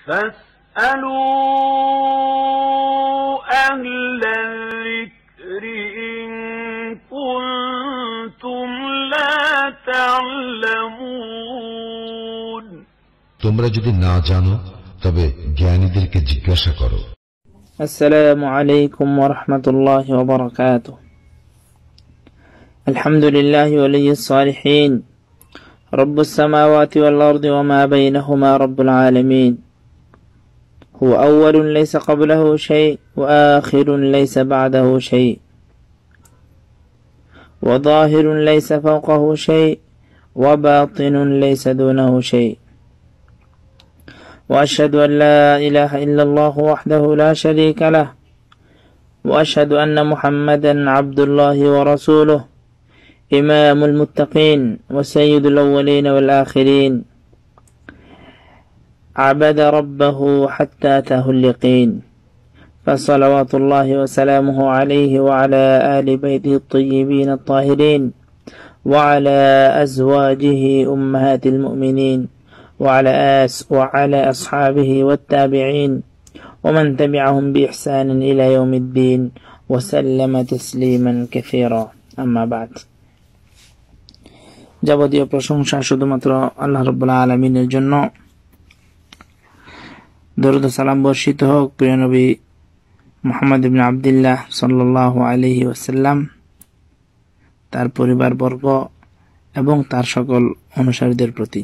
فاسألوا أهل الذكر إن كنتم لا تعلمون তোমরা যদি না জানো তবে জ্ঞানীদেরকে জিজ্ঞাসা করো। السلام عليكم ورحمة الله وبركاته. الحمد لله ولي الصالحين رب السماوات والأرض وما بينهما رب العالمين. هو أول ليس قبله شيء وآخر ليس بعده شيء وظاهر ليس فوقه شيء وباطن ليس دونه شيء. وأشهد أن لا إله إلا الله وحده لا شريك له وأشهد أن محمدا عبد الله ورسوله إمام المتقين وسيد الأولين والآخرين عبد ربه حتى أتاه اليقين فصلوات الله وسلامه عليه وعلى آل بيته الطيبين الطاهرين وعلى أزواجه أمهات المؤمنين وعلى أصحابه والتابعين ومن تبعهم بإحسان إلى يوم الدين وسلم تسليما كثيرا. أما بعد. যাবতীয় প্রশংসা শুধুমাত্র আল্লাহ রাব্বুল আলামিনের জন্য। দরুদ ও সালাম বর্ষিত হোক প্রিয় নবী মুহাম্মদ ইবনে আব্দুল্লাহ সাল্লাল্লাহু আলাইহি ওয়াসাল্লাম, তার পরিবারবর্গ এবং তার সকল অনুসারীদের প্রতি।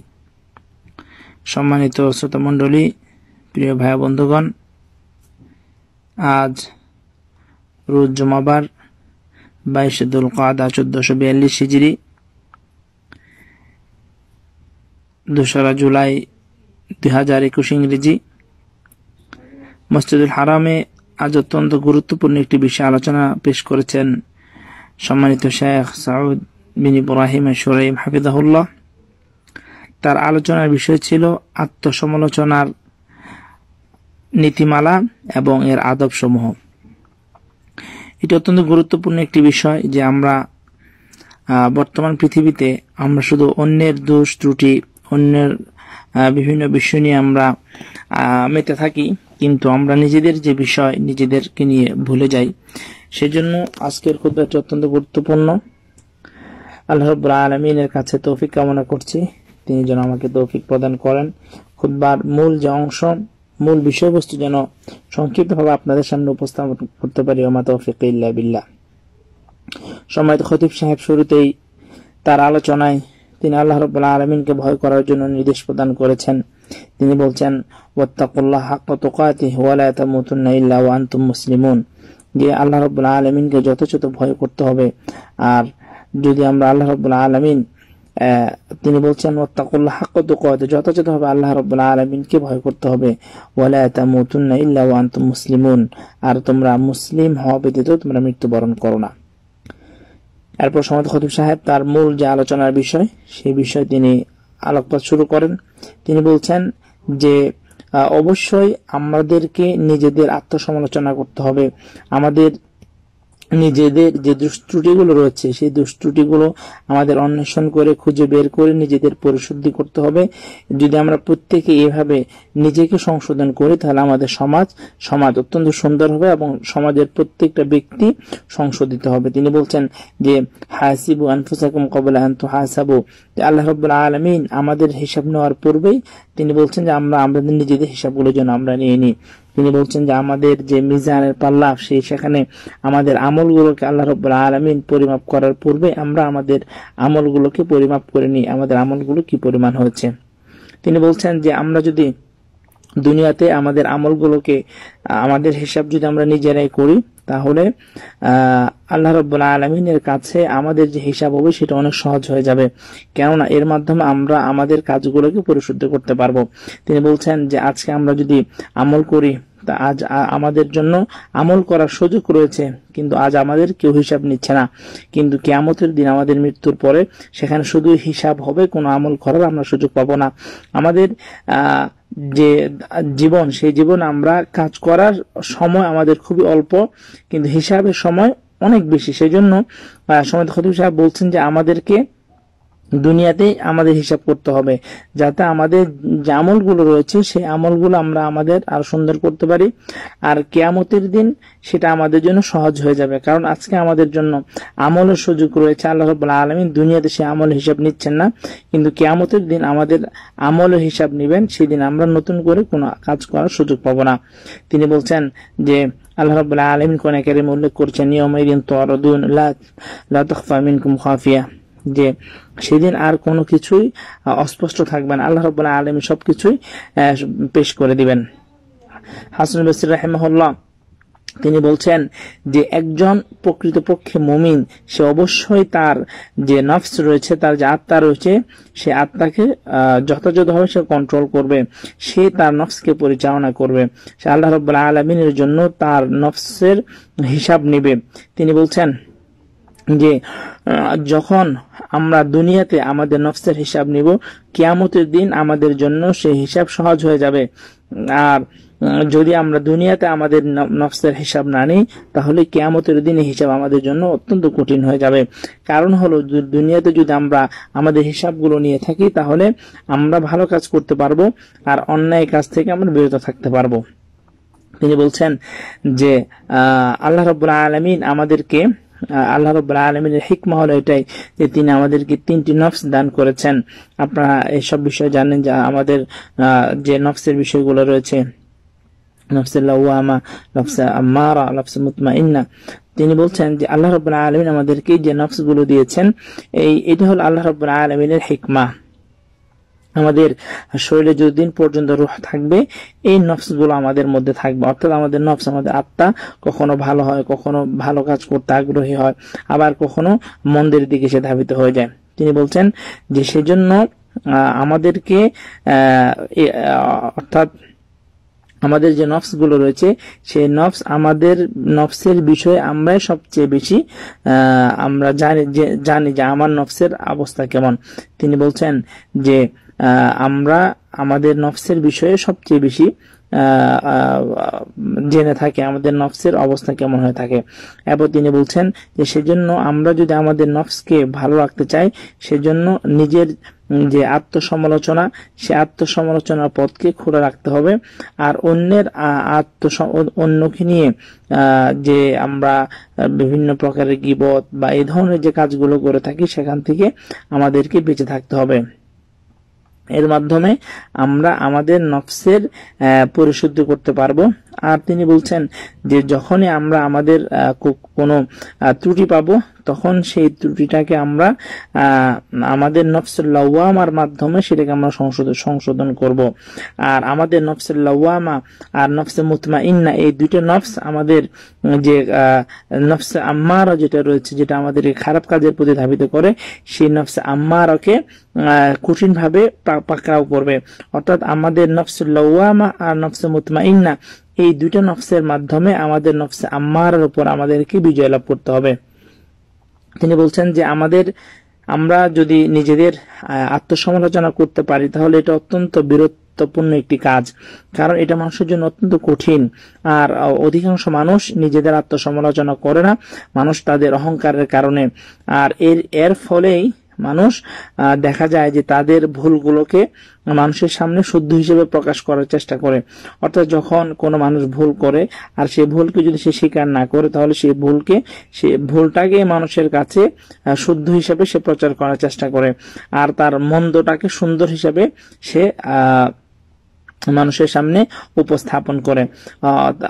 সম্মানিত শ্রোতামণ্ডলী, প্রিয় ভাই বন্ধুগণ, আজ রোজ জুমাবার 22 দুলকাদা 1442 হিজরি, 2 জুলাই 2021 ইংরেজি। মসজিদুল হারামে আজ অত্যন্ত গুরুত্বপূর্ণ একটি বিষয় আলোচনা পেশ করেছেন সম্মানিত শেখ সাউদ বিন ইব্রাহিম আশ-শুরাইম হাফিজাহুল্লাহ। তার আলোচনার বিষয় ছিল আত্মসমালোচনার নীতিমালা এবং এর আদব সমূহ। এটি অত্যন্ত গুরুত্বপূর্ণ একটি বিষয় যে আমরা বর্তমান পৃথিবীতে আমরা শুধু অন্যের দোষ ত্রুটি, অন্যের বিভিন্ন বিষয় নিয়ে আমরা মেতে থাকি, কিন্তু আমরা নিজেদের যে বিষয় নিজেদেরকে নিয়ে ভুলে যাই। সেজন্য আজকের খুতবাটি অত্যন্ত গুরুত্বপূর্ণ। আল্লাহ রাব্বুল আলামিনের কাছে তৌফিক কামনা করছি, তিনি যেন আমাকে তৌফিক প্রদান করেন। খুতবার মূল যে অংশ, মূল বিষয়বস্তু যেন সংক্ষিপ্তভাবে আপনাদের সামনে উপস্থাপন করতে পারি। ওমা তৌফিক ইল্লা বিল্লাহ। সম্মানিত খতিব সাহেব শুরুতেই তার আলোচনায় তিনি আল্লাহ রাব্বুল আলামিনকে ভয় করার জন্য নির্দেশ প্রদান করেছেন। তিনি বলছেন, ওয়াত্তাকুল্লাহ হাক্কা তুকাতিহি ওয়া লা তামুতুন্না ইল্লা ওয়া আনতুম মুসলিমুন, যে আল্লাহ রাব্বুল আলামিনকে যথাযথ ভয় করতে হবে। আর যদি আমরা আল্লাহ রাব্বুল আলামিন, তিনি বলছেন ওয়াত্তাকুল্লাহ হাক্কা তুকাতিহি, যথাযথভাবে আল্লাহ রাব্বুল আলামিনকে ভয় করতে হবে। ওয়া লা তামুতুন্না ইল্লা ওয়া আনতুম মুসলিমুন, আর তোমরা মুসলিম হওয়া ব্যতীত তোমরা মৃত্যুবরণ করো না। এরপর সম্মানিত খতিব সাহেব তার মূল যে আলোচনার বিষয়, সেই বিষয়ে তিনি আলোকপাত শুরু করেন। তিনি বলছেন যে অবশ্যই আমাদেরকে নিজেদের আত্মসমালোচনা করতে হবে। আমাদের নিজেদের যে দুষ্ত্রুটিগুলো রয়েছে, সেই দুষ্ত্রুটিগুলো আমাদের অন্বেষণ করে খুঁজে বের করে নিজেদের পরিশুদ্ধি করতে হবে। যদি আমরা প্রত্যেকে এভাবে নিজেকে সংশোধন করি, তাহলে আমাদের সমাজ অত্যন্ত সুন্দর হবে এবং সমাজের প্রত্যেকটা ব্যক্তি সংশোধিত হবে। তিনি বলছেন যে হাসিবু আনফুসাকুম ক্বাবলা আন তুহাসাবু, যে আল্লাহ রাব্বুল আলামিন আমাদের হিসাব নেওয়ার পূর্বেই তিনি বলছেন যে আমরা আমাদের নিজেদের হিসাবগুলো যেন আমরা নিয়ে নিই। তিনি বলছেন যে আমাদের যে মিজানের পাল্লা, সেখানে আমাদের আমলগুলোকে আল্লাহ রাব্বুল আলামিন পরিমাপ করার পূর্বে আমরা আমাদের আমলগুলোকে পরিমাপ করে নিই, আমাদের আমলগুলো কি পরিমাণ হয়েছে। তিনি বলছেন যে আমরা যদি দুনিয়াতে আমাদের আমলগুলোকে, আমাদের হিসাব যদি আমরা নিজেরাই করি, তাহলে আল্লাহ রাব্বুল আলামিনের কাছে আমাদের যে হিসাব হবে সেটা অনেক সহজ হয়ে যাবে, কেননা এর মাধ্যমে আমরা আমাদের কাজগুলোকে পরিশুদ্ধ করতে পারবো। তিনি বলছেন যে আজকে আমরা যদি আমল করি, তা আজ আমাদের জন্য আমল করার সুযোগ রয়েছে, কিন্তু আজ আমাদের কেউ হিসাব নিচ্ছে না। কিন্তু কিয়ামতের দিন, আমাদের মৃত্যুর পরে, সেখানে শুধু হিসাব হবে, কোনো আমল করার আমরা সুযোগ পাবো না। আমাদের যে জীবন, সেই জীবন আমরা কাজ করার সময় আমাদের খুবই অল্প, কিন্তু হিসাবের সময় অনেক বেশি। সেই জন্য সম্মানিত খতিব সাহেব বলছেন যে আমাদেরকে দুনিয়াতেই আমাদের হিসাব করতে হবে, যাতে আমাদের যে আমলগুলো রয়েছে সেই আমলগুলো আমরা আমাদের আরো সুন্দর করতে পারি। আর কিয়ামতের দিন সেটা আমাদের জন্য সহজ হয়ে যাবে, কারণ আজকে আমাদের জন্য আমলের সুযোগ রয়েছে। আল্লাহ রাব্বুল আলামিন দুনিয়াতে সেই আমলের হিসাব নিচ্ছেন না, কিন্তু কিয়ামতের দিন আমাদের আমলের হিসাব নেবেন। সেদিন আমরা নতুন করে কোনো কাজ করার সুযোগ পাবো না। তিনি বলছেন যে আল্লাহ রাব্বুল আলামিন কোরআনে কারীমে উল্লেখ করেছেন, ইয়াউমাইদিন তু'রাদুন লা তাখফা মিনকুম খাফিয়া, যে সেদিন আর কোনো কিছুই অস্পষ্ট থাকবে না, আল্লাহ রাব্বুল আলামিন সবকিছুই পেশ করে দিবেন। হাসান বসরি রাহিমাহুল্লাহ তিনি বলছেন যে একজন প্রকৃতপক্ষে মুমিন সে অবশ্যই তার যে নফস রয়েছে, তার যে আত্মা রয়েছে, সে আত্মাকে যথাযথভাবে সে কন্ট্রোল করবে, সে তার নফসকে পরিচালনা করবে, সে আল্লাহ রাব্বুল আলামিনের জন্য তার নফসের হিসাব নেবে। তিনি বলছেন যে যখন আমরা দুনিয়াতে আমাদের নফসের হিসাব নিব, কিয়ামতের দিন আমাদের জন্য সেই হিসাব সহজ হয়ে যাবে। আর যদি আমরা দুনিয়াতে আমাদের নফসের হিসাব না নিই, তাহলে কিয়ামতের দিনে হিসাব আমাদের জন্য অত্যন্ত কঠিন হয়ে যাবে। কারণ হলো, দুনিয়াতে যদি আমরা আমাদের হিসাবগুলো নিয়ে থাকি, তাহলে আমরা ভালো কাজ করতে পারবো আর অন্যায় কাজ থেকে আমরা বিরত থাকতে পারবো। তিনি বলছেন যে আল্লাহ রাব্বুল আলামিন আমাদেরকে, আল্লাহ রাব্বুল আলামিনের হিকমা হলো এটাই যে তিনি আমাদেরকে 3টি নফস দান করেছেন। আপনারা এইসব বিষয় জানেন যে আমাদের যে নফসের বিষয়গুলো রয়েছে, নফসে লাওয়ামা, নফসে আম্মারা, নফসে মুতমাইন্না। তিনি বলছেন যে আল্লাহ রাব্বুল আলামিন আমাদেরকে যে নফসগুলো দিয়েছেন, এটা হলো আল্লাহ রাব্বুল আলামিনের হিকমা। আমাদের শরীরে যতদিন পর্যন্ত রূহ থাকবে, এই নফসগুলো আমাদের মধ্যে থাকবে। অর্থাৎ আমাদের নফস, আমাদের আত্মা কখনো ভালো হয়, কখনো ভালো কাজ করতে আগ্রহী হয়, আবার কখনো মন্দের দিকে সে ধাবিত হয়ে যায়। তিনি বলছেন যে সেজন্য আমাদেরকে অর্থাৎ আমাদের যে নফস গুলো রয়েছে, সেই নফস, আমাদের নফসের বিষয়ে আমরাই সবচেয়ে বেশি আমরা জানি যে আমার নফসের অবস্থা কেমন। তিনি বলছেন যে আমরা আমাদের নফসের বিষয়ে সবচেয়ে বেশি জেনে থাকে, আমাদের নফসের অবস্থা কেমন হয়ে থাকে। এরপর তিনি বলছেন যে সেজন্য আমরা যদি আমাদের নফসকে ভালো রাখতে চাই, সেজন্য নিজের যে আত্মসমালোচনা, সে আত্মসমালোচনার পথকে খোলা রাখতে হবে। আর অন্যের অন্যকে নিয়ে যে আমরা বিভিন্ন প্রকারের গীবত বা এই ধরনের যে কাজগুলো করে থাকি, সেখান থেকে আমাদেরকে বেঁচে থাকতে হবে। এর মাধ্যমে আমরা আমাদের নফসের পরিশুদ্ধি করতে পারবো। আর তিনি বলছেন যে যখনই আমরা আমাদের কোনো ত্রুটি পাবো, তখন সেই ত্রুটিটাকে আমরা আমাদের নফসুল লাওয়ামার মাধ্যমে সেটাকে আমরা সংশোধন করব। আর আমাদের নফসুল লাওয়ামা আর নফসে মুতমাইন্না, এই দুটো নফস আমাদের যে নফসে আম্মারা যেটা রয়েছে, যেটা আমাদেরকে খারাপ কাজের প্রতি ধাবিত করে, সেই নফসে আম্মারাকে কঠিনভাবে পাকড়াও করবে। অর্থাৎ আমাদের নফসুল লাওয়ামা আর নফসে মুতমাইন্না, এই দুটো নফসের মাধ্যমে আমাদের নফসে আম্মারার উপর আমাদেরকে বিজয় লাভ করতে হবে। তিনি বলছেন যে আমরা যদি নিজেদের আত্মসমালোচনা করতে পারি, তাহলে এটা অত্যন্ত বীরত্বপূর্ণ একটি কাজ, কারণ এটা মানুষের জন্য অত্যন্ত কঠিন। আর অধিকাংশ মানুষ নিজেদের আত্মসমালোচনা করে না, মানুষ তাদের অহংকারের কারণে। আর এর ফলেই মানুষ দেখা যায় যে তাদের ভুলগুলোকে মানুষের সামনে শুদ্ধ হিসেবে প্রকাশ করার চেষ্টা করে। অর্থাৎ যখন কোনো মানুষ ভুল করে আর সেই ভুলকে যদি সে স্বীকার না করে, তাহলে সেই ভুলটাকে মানুষের কাছে শুদ্ধ হিসেবে সে প্রচার করার চেষ্টা করে, আর তার মন্দটাকে সুন্দর হিসেবে সে মানুষের সামনে উপস্থাপন করে।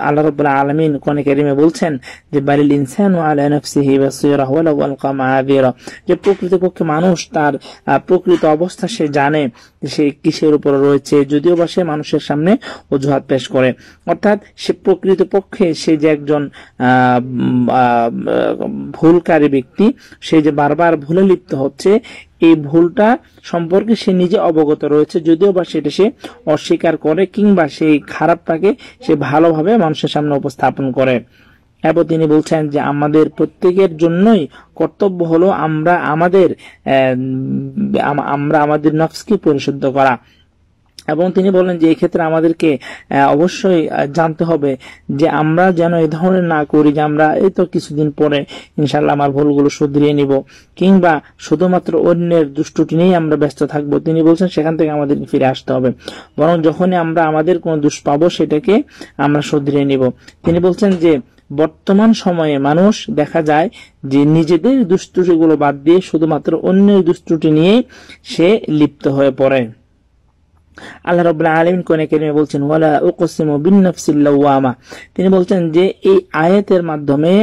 আল্লাহ রাব্বুল আলামিন কোরআনে কারীমে বলছেন যে বালিল ইনসানু আলা নাফসিহি বাসীরা ওয়ালাউ আলকা মাআযিরা, যে প্রকৃতপক্ষে মানুষ তার প্রকৃত অবস্থা সে জানে সে কিসের উপর রয়েছে, যদিও বা সে মানুষের সামনে অজুহাত পেশ করে। অর্থাৎ সে প্রকৃতপক্ষে সে যে একজন ভুলকারী ব্যক্তি, সে যে বারবার ভুলে লিপ্ত হচ্ছে, এই ভুলটা সম্পর্কে সে নিজে অবগত রয়েছে, যদিও বা সেটা সে অস্বীকার করে কিংবা সেই খারাপটাকে সে ভালোভাবে মানুষের সামনে উপস্থাপন করে। এরপর তিনি বলছেন যে আমাদের প্রত্যেকের জন্যই কর্তব্য হলো আমরা আমাদের নফসকে পরিশুদ্ধ করা। এবং তিনি বলেন যে এই ক্ষেত্রে আমাদেরকে অবশ্যই জানতে হবে যে আমরা যেন এই ধরনের না করি যে আমরা এই তো কিছুদিন পরে ইনশাআল্লাহ আমার ভুলগুলো শুধরিয়ে নিব, কিংবা শুধুমাত্র অন্যের দুষ্টুটি নিয়েই আমরা ব্যস্ত থাকবো। তিনি বলছেন সেখান থেকে আমাদেরকে ফিরে আসতে হবে, বরং যখনই আমরা আমাদের কোনো দোষ পাবো সেটাকে আমরা শুধরিয়ে নিব। তিনি বলছেন যে বর্তমান সময়ে মানুষ দেখা যায় যে নিজেদের দুষ্টুটিগুলো বাদ দিয়ে শুধুমাত্র অন্যের দুষ্টুটি নিয়েই সে লিপ্ত হয়ে পড়ে। আল্লাহ রাব্বুল আলামিন কোরআনে কারীমে বলছেন ওয়ালা উকসিমু বিন-নাফসিল লাওয়ামা। তিনি বলছেন যে এই আয়াতের মাধ্যমে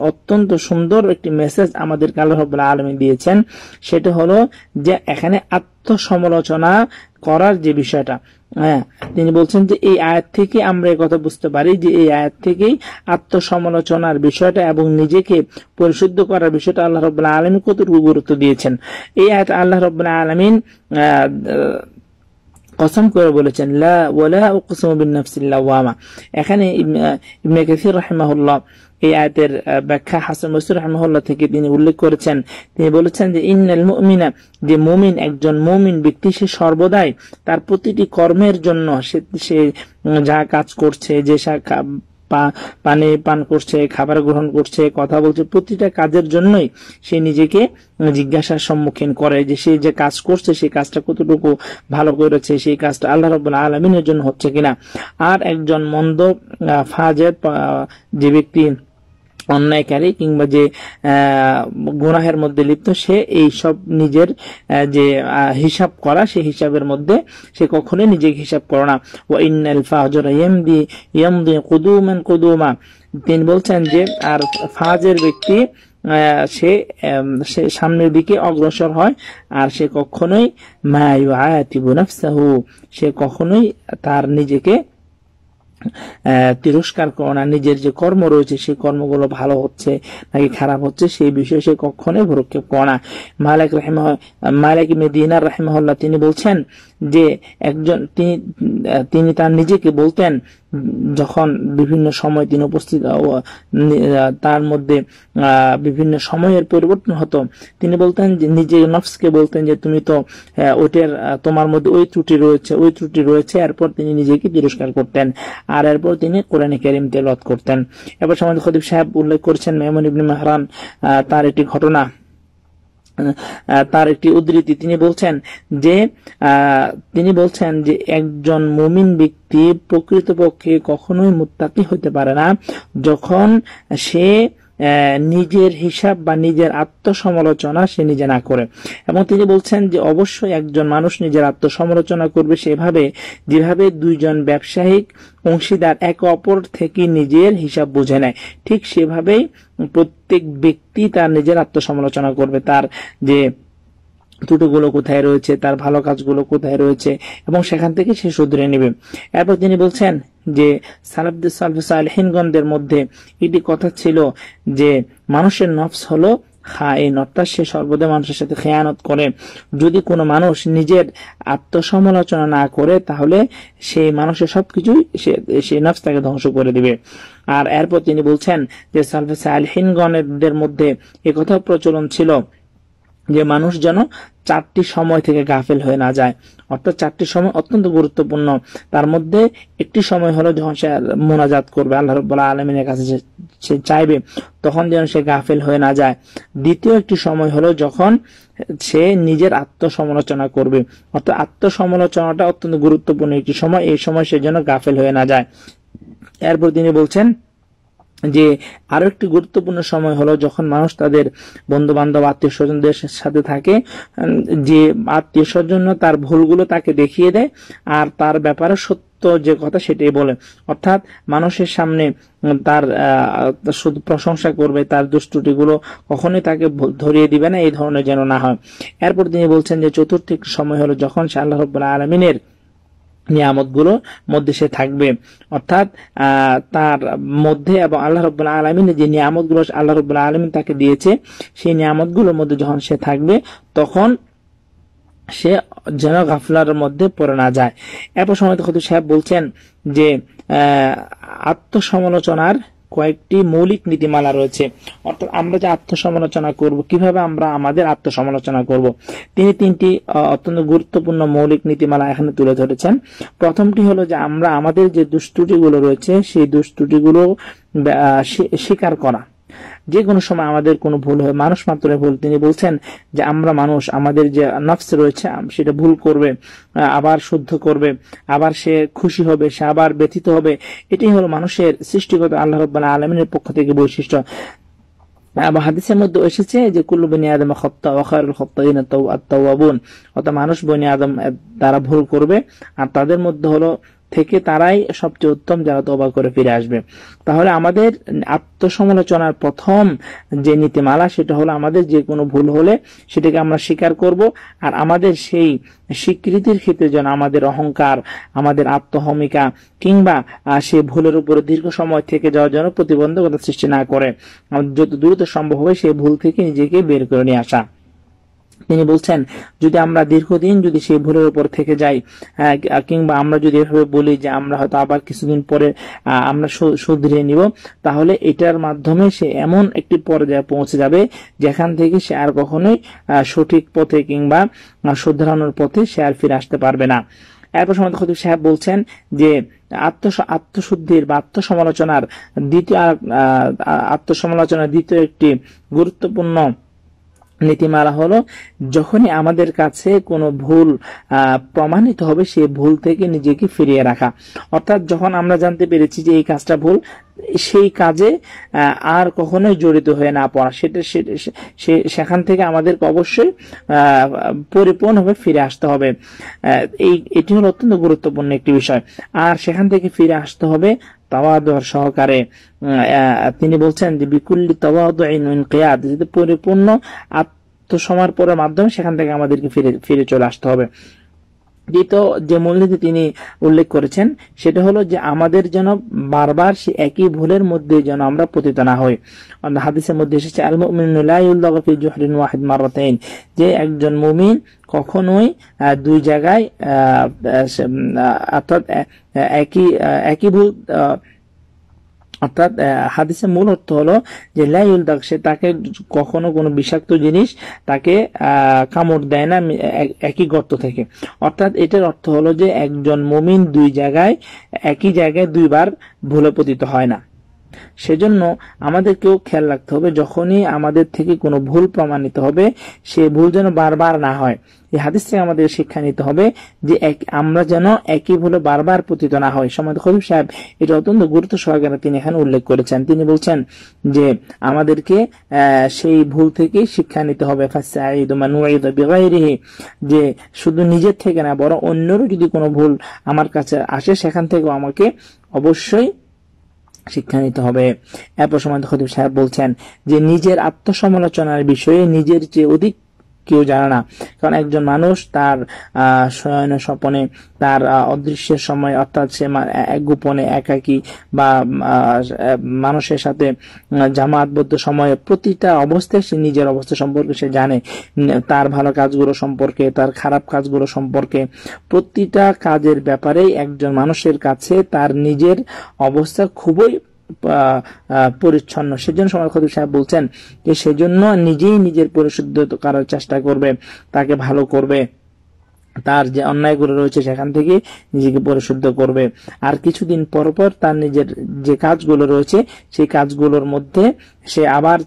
অত্যন্ত সুন্দর একটি মেসেজ আমাদেরকে আল্লাহ রাব্বুল আলামিন দিয়েছেন। সেটা হলো যে এখানে আত্মসমালোচনা করার যে বিষয়টা, তিনি বলছেন যে এই আয়াত থেকে আমরা এই কথা বুঝতে পারি যে এই আয়াত থেকেই আত্মসমালোচনার বিষয়টা এবং নিজেকে পরিশুদ্ধ করার বিষয়টা আল্লাহ রাব্বুল আলামিন কতটুকু গুরুত্ব দিয়েছেন। এই আয়াত আল্লাহ রাব্বুল আলামিন কসম করে বলেছেন লা ওয়ালা উকসিমু বিন-নাফসিল লাওয়ামা। এখানে ইবনে কাসির রাহিমাহুল্লাহ এই আয়াতের ব্যাখ্যা হাসান বসরি রাহিমাহুল্লাহ থেকে তিনি উল্লেখ করেছেন। তিনি বলেছেন যে ইন্নাল মুমিনা, যে মুমিন, একজন মুমিন ব্যক্তি সে সর্বদাই তার প্রতিটি কর্মের জন্য সে যা কাজ করছে, যে পানি পান করছে, খাবার গ্রহণ করছে, কথা বলছে, প্রতিটা কাজের জন্যই সে নিজেকে জিজ্ঞাসার সম্মুখীন করে যে সে যে কাজ করছে সেই কাজটা কতটুকু ভালো করেছে, সেই কাজটা আল্লাহ রাব্বুল আলামিনের জন্য হচ্ছে কিনা। আর একজন মন্দ ফাজের যে ব্যক্তি, অন্যায়কারী কিংবা যে গুনাহের মধ্যে লিপ্ত, সে এই সব নিজের যে হিসাব করা, সেই হিসাবের মধ্যে সে কখনোই নিজেকে হিসাব করে না। ওয়া ইন্নাল ফাজরা ইয়ামদি কুদুমান কুদুমা। তিনি বলছেন যে আর ফাজের ব্যক্তি সে সামনের দিকে অগ্রসর হয়, আর সে কখনোই মা ইউআতিবু নাফসাহু, সে কখনোই তার নিজেকে তিরস্কার করে না। নিজের যে কর্ম রয়েছে সেই কর্মগুলো ভালো হচ্ছে নাকি খারাপ হচ্ছে সেই বিষয়ে সে কখনোই ভ্রুক্ষেপ করে না। মালিক ইবনে দিনার রাহিমাহুল্লাহ তিনি বলছেন যে একজন তিনি তার নিজেকে বলতেন যখন বিভিন্ন সময় তিনি উপস্থিত, তার মধ্যে বিভিন্ন সময়ের পরিবর্তন হতো, তিনি বলতেন যে নিজের নফসকে বলতেন যে তুমি তো ওটার তোমার মধ্যে ওই ত্রুটি রয়েছে। এরপর তিনি নিজেকে তিরস্কার করতেন, আর এরপর তিনি কোরআনে কারীম তেলাওয়াত করতেন। এবার সমাজ খতিব সাহেব উল্লেখ করেছেন মাইমুন ইবনে মাহরান তার একটি ঘটনা, তার একটি উদ্ধৃতি। তিনি বলছেন যে একজন মুমিন ব্যক্তি প্রকৃতপক্ষে কখনোই মুত্তাকি হতে পারে না যখন সে নিজের হিসাব বা নিজের আত্মসমালোচনা সে নিজে না করে। এবং তিনি বলছেন যে অবশ্যই একজন মানুষ নিজের আত্মসমালোচনা করবে সেভাবে যেভাবে দুইজন ব্যবসায়িক অংশীদার একে অপর থেকে নিজের হিসাব বুঝে নেয়, ঠিক সেভাবেই প্রত্যেক ব্যক্তি তার নিজের আত্মসমালোচনা করবে, তার যে ত্রুটিগুলো কোথায় রয়েছে, তার ভালো কাজগুলো কোথায় রয়েছে, এবং সেখান থেকে সে শুধরে নেবে। এরপর তিনি বলছেন যে সালেহিনগণদের মধ্যে একটি কথা ছিল যে মানুষের নফস হলো খায়েন, অর্থাৎ সে সর্বদা মানুষের সাথে খেয়ানত করে। যদি কোনো মানুষ নিজের আত্মসমালোচনা না করে তাহলে সেই মানুষের সবকিছুই সে নফস তাকে ধ্বংস করে দিবে। আর এরপর তিনি বলছেন যে সালেহিনগণদের মধ্যে একথা প্রচলন ছিল যে মানুষ যেন 4টি সময় থেকে গাফেল হয়ে না যায়, অর্থাৎ 4টি সময় অত্যন্ত গুরুত্বপূর্ণ। তার মধ্যে একটি সময় হলো যখন সে মোনাজাত করবে, আল্লাহ রাব্বুল আলামিনের কাছে সে চাইবে, তখন যেন সে গাফেল হয়ে না যায়। দ্বিতীয় একটি সময় হলো যখন সে নিজের আত্মসমালোচনা করবে, অর্থাৎ আত্মসমালোচনাটা অত্যন্ত গুরুত্বপূর্ণ একটি সময়, এই সময় সে যেন গাফেল হয়ে না যায়। এরপর তিনি বলছেন যে আরো একটি গুরুত্বপূর্ণ সময় হলো যখন মানুষ তাদের বন্ধু বান্ধব আত্মীয় স্বজনদের সাথে থাকে, যে আত্মীয় স্বজন তার ভুলগুলো তাকে দেখিয়ে দেয় আর তার ব্যাপারে সত্য যে কথা সেটাই বলে, অর্থাৎ মানুষের সামনে তার শুধু প্রশংসা করবে, তার দুষ্টুটিগুলো কখনোই তাকে ধরিয়ে দিবে না, এই ধরনের যেন না হয়। এরপর তিনি বলছেন যে চতুর্থ সময় হলো যখন সে আল্লাহ রাব্বুল আলামিনের নিয়ামতগুলো মধ্যে সে থাকবে, অর্থাৎ তার মধ্যে এবং আল্লাহ রাব্বুল আলামিনের যে নিয়ামতগুলো আল্লাহ রাব্বুল আলামিন তাকে দিয়েছে সেই নিয়ামতগুলোর মধ্যে যখন সে থাকবে তখন সে যেন গাফলার মধ্যে পড়ে না যায়। এরপর সময় খতিব সাহেব বলছেন যে আত্মসমালোচনার কয়েকটি মৌলিক নীতিমালা রয়েছে। অর্থাৎ আমরা যে আত্মসমালোচনা করব, কিভাবে আমরা আমাদের আত্মসমালোচনা করব, তিনি তিনটি অত্যন্ত গুরুত্বপূর্ণ মৌলিক নীতিমালা এখানে তুলে ধরেছেন। প্রথমটি হলো যে আমরা আমাদের যে দুষ্ত্রুটিগুলো রয়েছে সেই দুষ্ত্রুটিগুলো স্বীকার করা। যে কোনো সময় আমাদের কোনো ভুল হয়, মানুষ মাত্র ভুল। তিনি বলছেন যে আমরা মানুষ, আমাদের যে নফস রয়েছে সেটা ভুল করবে, আবার শুদ্ধ করবে, আবার সে খুশি হবে, সে আবার ব্যথিত হবে। এটাই হলো মানুষের সৃষ্টিগত আল্লাহ রাব্বুল আলামিনের পক্ষ থেকে বৈশিষ্ট্য। হাদিসের মধ্যে এসেছে যে কুল্লু বনি আদম খাত্তা ওয়া খায়রুল খাত্তাইন আত-তাওয়াবুন, অর্থাৎ মানুষ বনি আদম তারা ভুল করবে, আর তাদের মধ্যে হলো থেকে তারাই সবচেয়ে উত্তম যারা তওবা করে ফিরে আসবে। তাহলে আমাদের আত্মসমালোচনার প্রথম যে নীতিমালা সেটা হলো আমাদের যে কোনো ভুল হলে সেটাকে আমরা স্বীকার করব, আর আমাদের সেই স্বীকৃতির ক্ষেত্রে যেন আমাদের অহংকার, আমাদের আত্মহমিকা কিংবা সেই ভুলের উপরে দীর্ঘ সময় থেকে যাওয়ার জন্য প্রতিবন্ধকতা সৃষ্টি না করে যত দ্রুত সম্ভব হবে সেই ভুল থেকে নিজেকে বের করে নিয়ে আসা। তিনি বলছেন যদি আমরা দীর্ঘদিন যদি সেই ভুলের উপর থেকে যাই, কিংবা আমরা যদি এভাবে বলি যে আমরা হয়তো আবার কিছুদিন পরে আমরা শুধরিয়ে নিব, তাহলে এটার মাধ্যমে সে এমন একটি পর্যায়ে পৌঁছে যাবে যেখান থেকে সে আর কখনোই সঠিক পথে কিংবা শুধরানোর পথে সে আর ফিরে আসতে পারবে না। এরপর সমাজ খতিব সাহেব বলছেন যে আত্মশুদ্ধির বা আত্মসমালোচনার দ্বিতীয় একটি গুরুত্বপূর্ণ নীতিমালা হলো যখনই আমাদের কাছে কোনো ভুল প্রমাণিত হবে সেই ভুল থেকে নিজেকে ফিরিয়ে রাখা। অর্থাৎ যখন আমরা জানতে পেরেছি যে এই কাজটা ভুল, সেই কাজে আর কখনোই জড়িত হয়ে না পড়া, সেখান থেকে আমাদেরকে অবশ্যই পরিপূর্ণভাবে ফিরে আসতে হবে। এটি হলো অত্যন্ত গুরুত্বপূর্ণ একটি বিষয়। আর সেখান থেকে ফিরে আসতে হবে তাওয়াদু সহকারে। তিনি বলছেন যে বিকুল্লি তাওয়াদুইন ইনকিয়াদ, যদি পরিপূর্ণ আত্মসমর্পণের মাধ্যমে সেখান থেকে আমাদেরকে ফিরে চলে আসতে হবে। দ্বিতীয় যে মূলনীতি তিনি উল্লেখ করেছেন সেটা হলো যে আমাদের যেন বারবার সে একই ভুলের মধ্যে যেন আমরা পতিত না হই। হাদিসের মধ্যে এসেছে আল মুমিনু লা ইউলদাগু ফি জুহরিন ওয়াহিদ মাররাতাইন, যে একজন মুমিন কখনোই দুই জায়গায় অর্থাৎ একই ভুল, অর্থাৎ হাদিসের মূল অর্থ হলো যে লা ইউলদাগ, সে তাকে কখনো কোনো বিষাক্ত জিনিস তাকে কামড় দেয় না একই গর্ত থেকে। অর্থাৎ এটার অর্থ হলো যে একজন মুমিন একই জায়গায় দুইবার ভুলে পতিত হয় না। সেজন্য আমাদেরকেও খেয়াল রাখতে হবে যখনই আমাদের থেকে কোনো ভুল প্রমাণিত হবে সে ভুল যেন বারবার না হয়। এই হাদিস থেকে আমাদের শিক্ষা নিতে হবে যে আমরা যেন একই ভুলে বারবার পতিত না হয়। সমাজ খতিব সাহেব এটা অত্যন্ত গুরুত্ব সহকারে তিনি এখানে উল্লেখ করেছেন। তিনি বলছেন যে আমাদেরকে সেই ভুল থেকে শিক্ষা নিতে হবে, যে শুধু নিজের থেকে না বরং অন্যরও যদি কোনো ভুল আমার কাছে আসে সেখান থেকেও আমাকে অবশ্যই শিক্ষা নিতে হবে। এরপর সমাজ খতিব সাহেব বলছেন যে নিজের আত্মসমালোচনার বিষয়ে নিজের চেয়ে অধিক কেউ জানে না। কারণ একজন মানুষ তার শয়ন স্বপনে, তার অদৃশ্যের সময়, অর্থাৎ সে গোপনে একাকী বা মানুষের সাথে জামাতবদ্ধ সময়ে প্রতিটা অবস্থায় সে নিজের অবস্থা সম্পর্কে সে জানে, তার ভালো কাজগুলো সম্পর্কে, তার খারাপ কাজগুলো সম্পর্কে, প্রতিটা কাজের ব্যাপারেই একজন মানুষের কাছে তার নিজের অবস্থা খুবই পরিচ্ছন্ন। সেজন্য সমাজ খতিব সাহেব বলছেন যে সেজন্য নিজেই নিজের পরিশুদ্ধ করার চেষ্টা করবে, তাকে ভালো করবে, তার যে অন্যায়গুলো রয়েছে সেখান থেকে নিজেকে পরিশুদ্ধ করবে। আর কিছুদিন পর পর তার নিজের যে কাজগুলো রয়েছে সেই কাজগুলোর মধ্যে সে আবার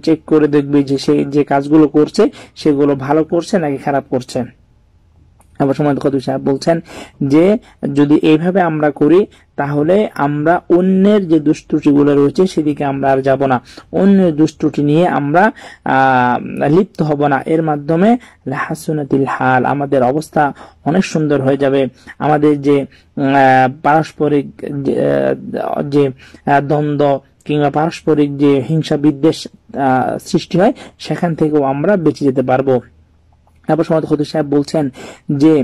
চেক করে দেখবে যে সে যে কাজগুলো করছে সেগুলো ভালো করছে নাকি খারাপ করছে। আবার সমাজ খতিব সাহেব বলছেন যে যদি এইভাবে আমরা করি তাহলে আমরা অন্যের যে দুষ্ত্রুটিগুলো রয়েছে সেদিকে আমরা আর যাব না, অন্যের দুষ্ত্রুটি নিয়ে আমরা লিপ্ত হব না। এর মাধ্যমে লাহাসুনাতিল হাল, আমাদের অবস্থা অনেক সুন্দর হয়ে যাবে। আমাদের যে পারস্পরিক যে দ্বন্দ্ব কিংবা পারস্পরিক যে হিংসা বিদ্বেষ সৃষ্টি হয় সেখান থেকেও আমরা বেঁচে যেতে পারবো। তারপর সমাজ খতিব সাহেব বলছেন যে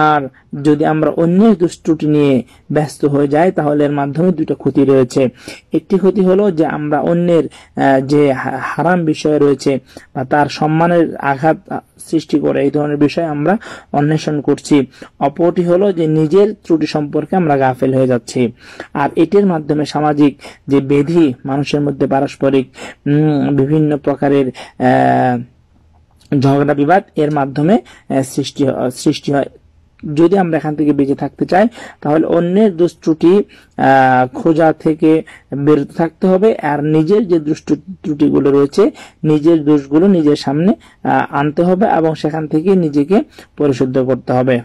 আর যদি আমরা অন্যের দোষ ত্রুটি নিয়ে ব্যস্ত হয়ে যাই তাহলে এর মাধ্যমে দুটো ক্ষতি রয়েছে। একটি ক্ষতি হলো যে আমরা অন্যের যে হারাম বিষয় রয়েছে বা তার সম্মানের আঘাত সৃষ্টি করে এই ধরনের বিষয় আমরা অন্বেষণ করছি। অপরটি হলো যে নিজের ত্রুটি সম্পর্কে আমরা গাফেল হয়ে যাচ্ছি। আর এটির মাধ্যমে সামাজিক যে বেধি মানুষের মধ্যে পারস্পরিক বিভিন্ন প্রকারের ঝগড়া বিবাদ এর মাধ্যমে সৃষ্টি হয়। যদি আমরা এখান থেকে বেঁচে থাকতে চাই তাহলে অন্যের দোষ ত্রুটি খোঁজা থেকে বিরত থাকতে হবে, আর নিজের যে দোষ ত্রুটিগুলো রয়েছে নিজের দোষগুলো নিজের সামনে আনতে হবে এবং সেখান থেকে নিজেকে পরিশুদ্ধ করতে হবে।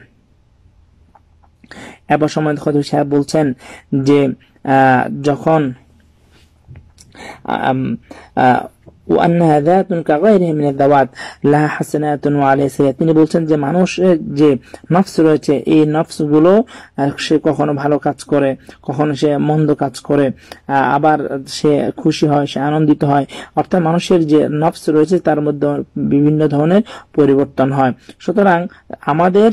এবার সময় খতিব সাহেব বলছেন যে যখন তিনি বলছেন যে মানুষের যে নফস রয়েছে এই নফস গুলো সে কখনো ভালো কাজ করে, কখনো সে মন্দ কাজ করে, আবার সে খুশি হয়, সে আনন্দিত হয়। অর্থাৎ মানুষের যে নফস রয়েছে তার মধ্যে বিভিন্ন ধরনের পরিবর্তন হয়। সুতরাং আমাদের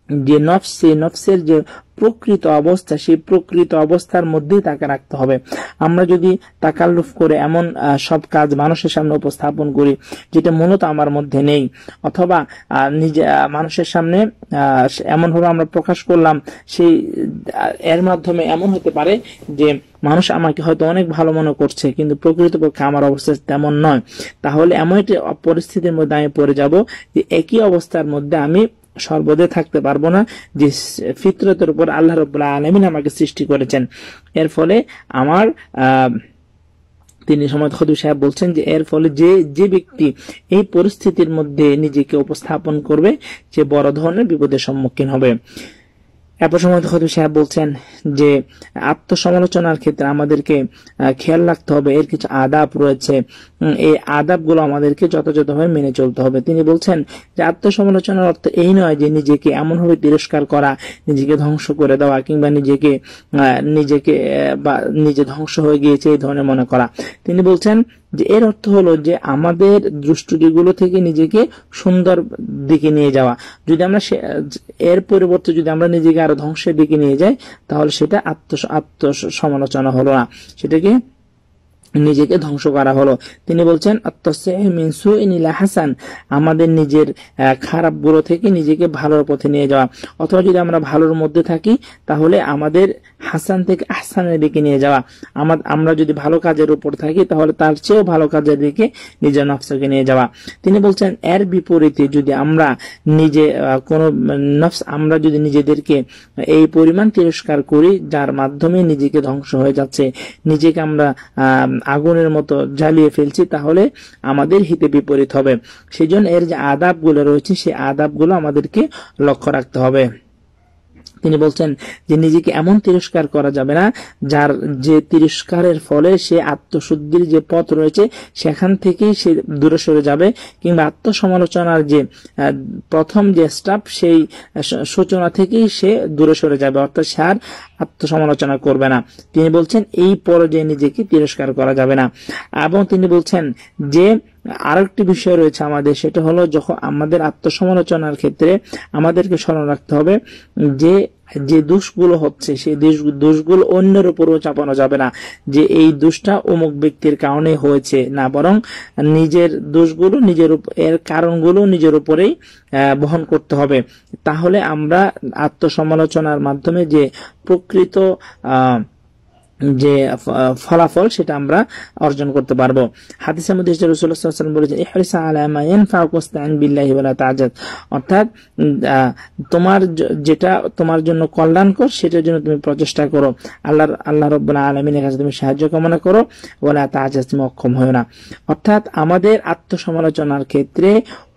যে নফস, সেই নফসের যে প্রকৃত অবস্থা সেই প্রকৃত অবস্থার মধ্যেই তাকে রাখতে হবে। আমরা যদি তাকাল্লুফ করে এমন সব কাজ মানুষের সামনে উপস্থাপন করি যেটা মূলত আমার মধ্যে নেই, অথবা নিজে মানুষের সামনে এমন ভাবে আমরা প্রকাশ করলাম সেই এর মাধ্যমে এমন হতে পারে যে মানুষ আমাকে হয়তো অনেক ভালো মনে করছে কিন্তু প্রকৃতপক্ষে আমার অবস্থা তেমন নয়, তাহলে এমন একটি পরিস্থিতির মধ্যে আমি পড়ে যাব যে একই অবস্থার মধ্যে আমি সর্বদা থাকতে পারবো না যে ফিতরতের উপর আল্লাহ রাব্বুল আলামিন আমাকে সৃষ্টি করেছেন। এর ফলে আমার তিনি সময় খতিব সাহেব বলছেন যে এর ফলে যে ব্যক্তি এই পরিস্থিতির মধ্যে নিজেকে উপস্থাপন করবে সে বড় ধরনের বিপদের সম্মুখীন হবে। এরপর সময় খতিব সাহেব বলছেন যে আত্মসমালোচনার ক্ষেত্রে আমাদেরকে খেয়াল রাখতে হবে, এর কিছু আদাব রয়েছে, এই আদাবগুলো আমাদেরকে যথাযথভাবে মেনে চলতে হবে। তিনি বলছেন যে আত্মসমালোচনার অর্থ এই নয় যে নিজেকে এমনভাবে তিরস্কার করা, নিজেকে ধ্বংস করে দেওয়া কিংবা নিজে ধ্বংস হয়ে গিয়েছে এই ধরনের মনে করা। তিনি বলছেন যে এর অর্থ হলো যে আমাদের দৃষ্টিগুলো থেকে নিজেকে সুন্দর দিকে নিয়ে যাওয়া। যদি আমরা এর পরিবর্তে যদি আমরা নিজেকে আরো ধ্বংসের দিকে নিয়ে যাই তাহলে সেটা আত্মসমালোচনা হলো না, সেটাকে নিজেকে ধ্বংস করা হলো। তিনি বলছেন হাসান, আমাদের নিজের খারাপ গুলো থেকে নিজেকে ভালোর পথে নিয়ে যাওয়া, অথবা যদি আমরা ভালোর মধ্যে থাকি তাহলে আমাদের হাসান থেকে আহসানের দিকে নিয়ে যাওয়া। আমরা যদি ভালো কাজের উপর থাকি তাহলে তার চেয়েও ভালো কাজের দিকে নিজের নফসকে নিয়ে যাওয়া। তিনি বলছেন এর বিপরীতে যদি আমরা আমরা যদি নিজেদেরকে এই পরিমাণ তিরস্কার করি যার মাধ্যমে নিজেকে ধ্বংস হয়ে যাচ্ছে, নিজেকে আমরা আগুনের মতো জ্বালিয়ে ফেলছি, তাহলে আমাদের হিতে বিপরীত হবে। সেজন্য এর যে আদাবগুলো রয়েছে সেই আদাবগুলো আমাদেরকে লক্ষ্য রাখতে হবে। তিনি বলছেন যে নিজেকে এমন তিরস্কার করা যাবে না যার যে তিরস্কারের ফলে সে আত্মশুদ্ধির যে পথ রয়েছে সেখান থেকেই সে দূরে সরে যাবে, কিংবা আত্মসমালোচনার যে প্রথম যে স্টেপ সেই সূচনা থেকেই সে দূরে সরে যাবে, অর্থাৎ সে আর আত্মসমালোচনা করবে না। তিনি বলছেন এই পর্যায়ে নিজেকে তিরস্কার করা যাবে না। এবং তিনি বলছেন যে আরেকটি বিষয় রয়েছে আমাদের, সেটা হলো যখন আমাদের আত্মসমালোচনার ক্ষেত্রে আমাদেরকে স্মরণ রাখতে হবে যে দোষগুলো হচ্ছে সেই দোষগুলো অন্যের উপরও চাপানো যাবে না যে এই দোষটা অমুক ব্যক্তির কারণে হয়েছে, না বরং নিজের দোষগুলো এর কারণগুলো নিজের উপরেই বহন করতে হবে। তাহলে আমরা আত্মসমালোচনার মাধ্যমে যে প্রকৃত যে ফলাফল সেটা আমরা অর্জন করতে পারবো। হাদিসের মধ্যে রাসূলুল্লাহ সাল্লাল্লাহু আলাইহি ওয়াসাল্লাম বলেছেন ইহরিস আলা মা ইয়ানফাউকা ওয়াস্তাইন বিল্লাহি ওয়ালা তা'জাজ, অর্থাৎ যেটা তোমার জন্য কল্যাণকর সেটার জন্য তুমি প্রচেষ্টা করো, আল্লাহ রাব্বুল আলামিনের কাছে তুমি সাহায্য কামনা করো, ওয়ালা তা'জাজ, তুমি অক্ষম হও না। অর্থাৎ আমাদের আত্মসমালোচনার ক্ষেত্রে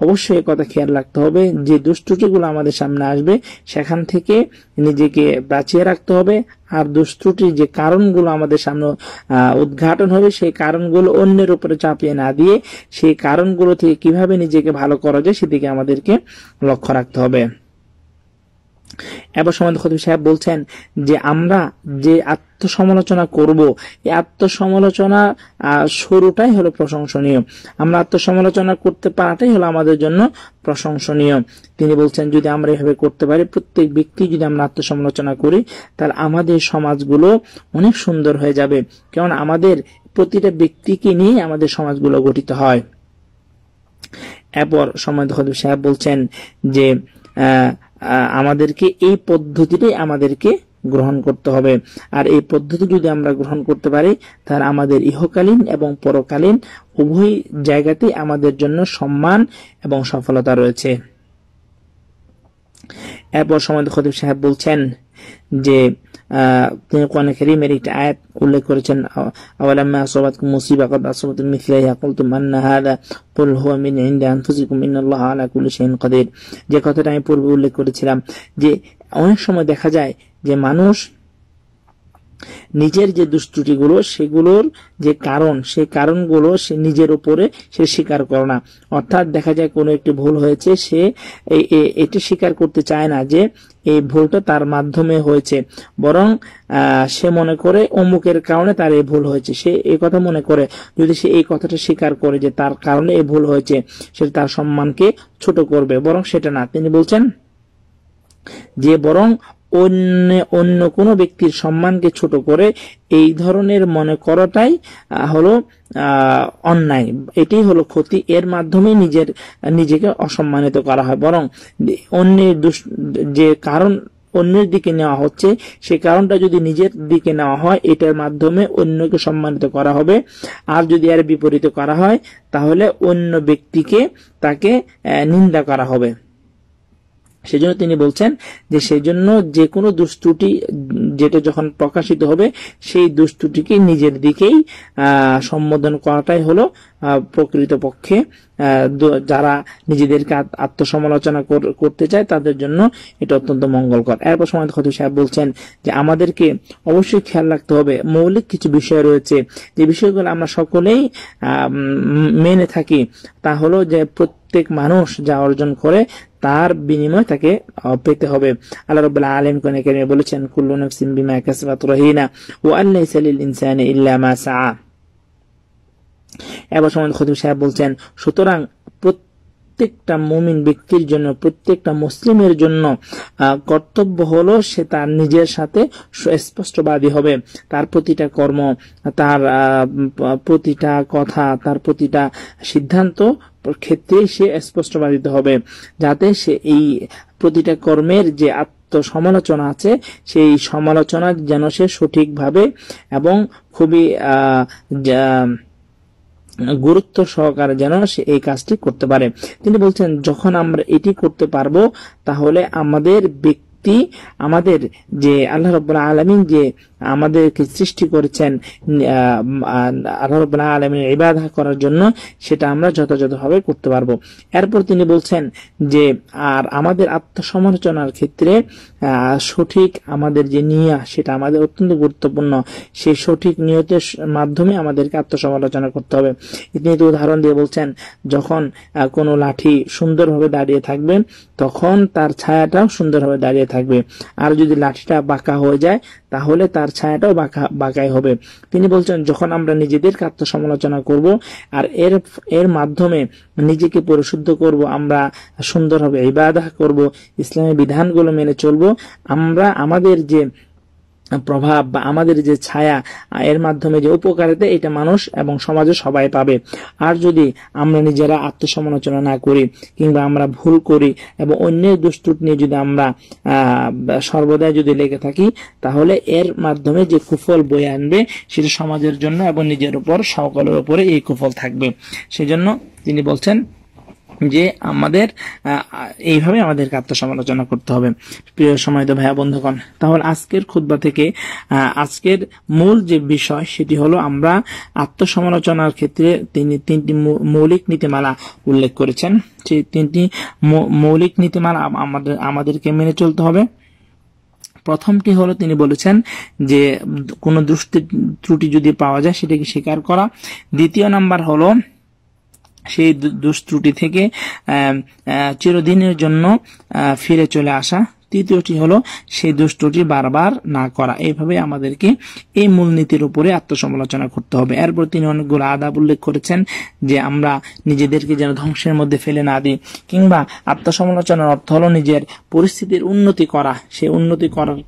অবশ্যই কথা খেয়াল রাখতে হবে যে দুষ্টুটিগুলো আমাদের সামনে আসবে সেখান থেকে নিজেকে বাঁচিয়ে রাখতে হবে, আর দুষ্টুটির যে কারণগুলো আমাদের সামনে উদ্ঘাটন হবে সেই কারণগুলো অন্যের উপরে চাপিয়ে না দিয়ে সেই কারণগুলো থেকে কিভাবে নিজেকে ভালো করা যায় সেদিকে আমাদেরকে লক্ষ্য রাখতে হবে। এবার সম্মানিত খতিব সাহেব বলছেন যে আমরা যে আত্মসমালোচনা করব, এই আত্মসমালোচনা শুরুটাই হলো প্রশংসনীয়। আমরা আত্মসমালোচনা করতে পারাটাই হলো আমাদের জন্য প্রশংসনীয়। তিনি বলছেন যদি আমরা এভাবে করতে পারি, প্রত্যেক ব্যক্তি যদি আমরা আত্মসমালোচনা করি, তাহলে আমাদের সমাজগুলো অনেক সুন্দর হয়ে যাবে। কারণ আমাদের প্রতিটা ব্যক্তিকে নিয়ে আমাদের সমাজগুলো গঠিত হয়। এরপর সম্মানিত খতিব সাহেব বলছেন যে আমাদেরকে এই পদ্ধতিটাই আমাদেরকে গ্রহণ করতে হবে। আর এই পদ্ধতি যদি আমরা গ্রহণ করতে পারি, তাহলে আমাদের ইহকালীন এবং পরকালীন উভয় জায়গাতেই আমাদের জন্য সম্মান এবং সফলতা রয়েছে। এরপর সম্মানিত খতিব সাহেব বলছেন যে তিনি কোরআন কারীমের একটি আয়াত উল্লেখ করেছেন, আওয়ালাম্মা আসাবাতকুম মুসিবা ক্বাদ আসাবাতুম মিসলাহা কুলতুম আন্না হাযা কুল হুয়া মিন ইনদি আনফুসিকুম ইন্নাল্লাহা আলা কুল্লি শাইইন কাদির। যে কথাটা আমি পূর্বে উল্লেখ করেছিলাম যে অনেক সময় দেখা যায় যে মানুষ নিজের যে দুষ্ত্রুটিগুলো, সেগুলোর যে কারণ, সেই কারণগুলো সে নিজের উপরে সে স্বীকার করে না। অর্থাৎ দেখা যায় কোনো একটি ভুল হয়েছে, সে এটি স্বীকার করতে চায় না যে এই ভুলটা তার মাধ্যমে হয়েছে, বরং সে মনে করে অমুকের কারণে তার এই ভুল হয়েছে। সে এই কথা মনে করে, যদি সে এই কথাটা স্বীকার করে যে তার কারণে এই ভুল হয়েছে, সেটা তার সম্মানকে ছোট করবে, বরং সেটা না। তিনি বলছেন যে বরং অন্য কোনো ব্যক্তির সম্মানকে ছোট করে এই ধরনের মনে করাটাই হলো অন্যায়, এটাই হলো ক্ষতি। এর মাধ্যমে নিজেকে অসম্মানিত করা হয়। বরং অন্যের যে কারণ অন্যের দিকে নেওয়া হচ্ছে, সেই কারণটা যদি নিজের দিকে নেওয়া হয়, এটার মাধ্যমে অন্যকে সম্মানিত করা হবে। আর যদি এর বিপরীতে করা হয়, তাহলে অন্য ব্যক্তিকে তাকে নিন্দা করা হবে। সেজন্য তিনি বলছেন যে সেজন্য যে কোনো দুষ্ত্রুটি যেটা যখন প্রকাশিত হবে, সেই দুষ্ত্রুটিকে নিজের দিকেই সম্বোধন করাটাই হলো প্রকৃতপক্ষে যারা নিজেদেরকে আত্মসমালোচনা করতে চায় তাদের জন্য এটা অত্যন্ত মঙ্গলকর। এরপর সম্মানিত খতিব সাহেব বলছেন যে আমাদেরকে অবশ্যই খেয়াল রাখতে হবে, মৌলিক কিছু বিষয় রয়েছে যে বিষয়গুলো আমরা সকলেই মেনে থাকি। তা হলো যে প্রত্যেক মানুষ যা অর্জন করে তার বিনিময় তাকে পেতে হবে। আল্লাহ রাব্বুল আলামিন কোরআনে কারীমে বলেছেন, কুল্লু নাফসিন বিমা কাসাবাত রাহিনা ওয়া আল্লাইসা লিল ইনসানি ইল্লা মা সাআ। এবার সম্মানিত খতিব সাহেব বলছেন সুতরাং প্রত্যেকটা মুমিন ব্যক্তির জন্য, প্রত্যেকটা মুসলিমের জন্য কর্তব্য হলো সে তার নিজের সাথে স্পষ্টবাদী হবে। তার প্রতিটা কর্ম, তার প্রতিটা কথা, তার প্রতিটা সিদ্ধান্ত ক্ষেত্রে সে স্পষ্টবাদী হবে, যাতে সে এই প্রতিটা কর্মের যে আত্মসমালোচনা আছে, সেই সমালোচনা যেন সে সঠিকভাবে এবং খুবই গুরুত্ব সহকারে যেন সে এই কাজটি করতে পারে। তিনি বলছেন যখন আমরা এটি করতে পারবো, তাহলে আমাদের আমাদের যে আল্লাহ রাব্বুল আলামিন যে আমাদেরকে সৃষ্টি করেছেন আল্লাহ রাব্বুল আলামিনের ইবাদত করার জন্য, সেটা আমরা যথাযথভাবে করতে পারবো। এরপর তিনি বলছেন যে আর আমাদের আত্মসমালোচনার ক্ষেত্রে সঠিক আমাদের যে নিয়ত, সেটা আমাদের অত্যন্ত গুরুত্বপূর্ণ। সেই সঠিক নিয়তের মাধ্যমে আমাদেরকে আত্মসমালোচনা করতে হবে। তিনি তো উদাহরণ দিয়ে বলছেন, যখন কোনো লাঠি সুন্দরভাবে দাঁড়িয়ে থাকবে, তখন তার ছায়াটাও সুন্দরভাবে দাঁড়িয়ে থাকবে। আর যদি লাঠিটা বাঁকা হয়ে যায়, তাহলে তার ছায়াটাও বাঁকাই হবে। তিনি বলছেন যখন আমরা নিজেদেরকে আত্মসমালোচনা করব আর এর মাধ্যমে নিজেকে পরিশুদ্ধ করব, আমরা সুন্দরভাবে ইবাদত করব, ইসলামের বিধানগুলো মেনে চলবো, আমরা আমাদের যে প্রভাব বা আমাদের যে ছায়া, এর মাধ্যমে যে উপকারিতা, এটা মানুষ এবং সমাজে সবাই পাবে। আর যদি আমরা নিজেরা আত্মসমালোচনা না করি কিংবা আমরা ভুল করি এবং অন্যের দুষ্ত্রুটি নিয়ে যদি আমরা সর্বদাই যদি লেগে থাকি, তাহলে এর মাধ্যমে যে কুফল বয়ে আনবে, সেটা সমাজের জন্য এবং নিজের উপর, সকলের উপরে এই কুফল থাকবে। সেজন্য তিনি বলছেন যে আমাদের এইভাবে আমাদেরকে আত্মসমালোচনা করতে হবে। প্রিয় সম্মানিত ভাইয়া বন্ধুগণ, তাহলে আজকের খুতবা থেকে আজকের মূল যে বিষয়, সেটি হলো আমরা আত্মসমালোচনার ক্ষেত্রে তিনি 3টি মৌলিক নীতিমালা উল্লেখ করেছেন। সেই 3টি মৌলিক নীতিমালা আমাদেরকে মেনে চলতে হবে। প্রথমটি হলো তিনি বলেছেন যে কোনো ত্রুটি যদি পাওয়া যায়, সেটাকে স্বীকার করা। দ্বিতীয় নাম্বার হলো সেই দুষ্ত্রুটি থেকে চিরদিনের জন্য ফিরে চলে আসা। তৃতীয়টি হলো সেই দুষ্টটি বারবার না করা। এইভাবে আমাদেরকে এই মূলনীতির উপরে আত্মসমালোচনা করতে হবে। এরপর তিনি অনেকগুলো আদাব উল্লেখ করেছেন যে আমরা নিজেদেরকে যেন ধ্বংসের মধ্যে ফেলে না দিই, কিংবা আত্মসমালোচনার অর্থ হলো নিজের পরিস্থিতির উন্নতি করা। সেই উন্নতি করার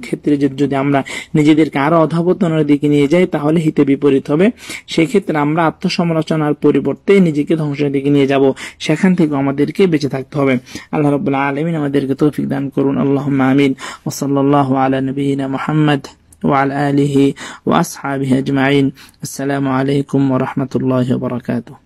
ক্ষেত্রে যদি আমরা নিজেদেরকে আরো অধঃপতনের দিকে নিয়ে যাই তাহলে হিতে বিপরীত হবে। সেই ক্ষেত্রে আমরা আত্মসমালোচনার পরিবর্তে নিজেকে ধ্বংসের দিকে নিয়ে যাব, সেখান থেকে আমাদেরকে বেঁচে থাকতে হবে। আল্লাহ রাব্বুল আলামিন আমাদেরকে তৌফিক দান করুন। আল্লাহুম্মা আমিন। ওয়া সাল্লাল্লাহু আলা নবিয়িনা মুহাম্মদ ওয়া আলা আলিহি ওয়া আসহাবিহি আজমাইন। আসসালামু আলাইকুম ওয়া রাহমাতুল্লাহি ওয়া বারাকাতুহু।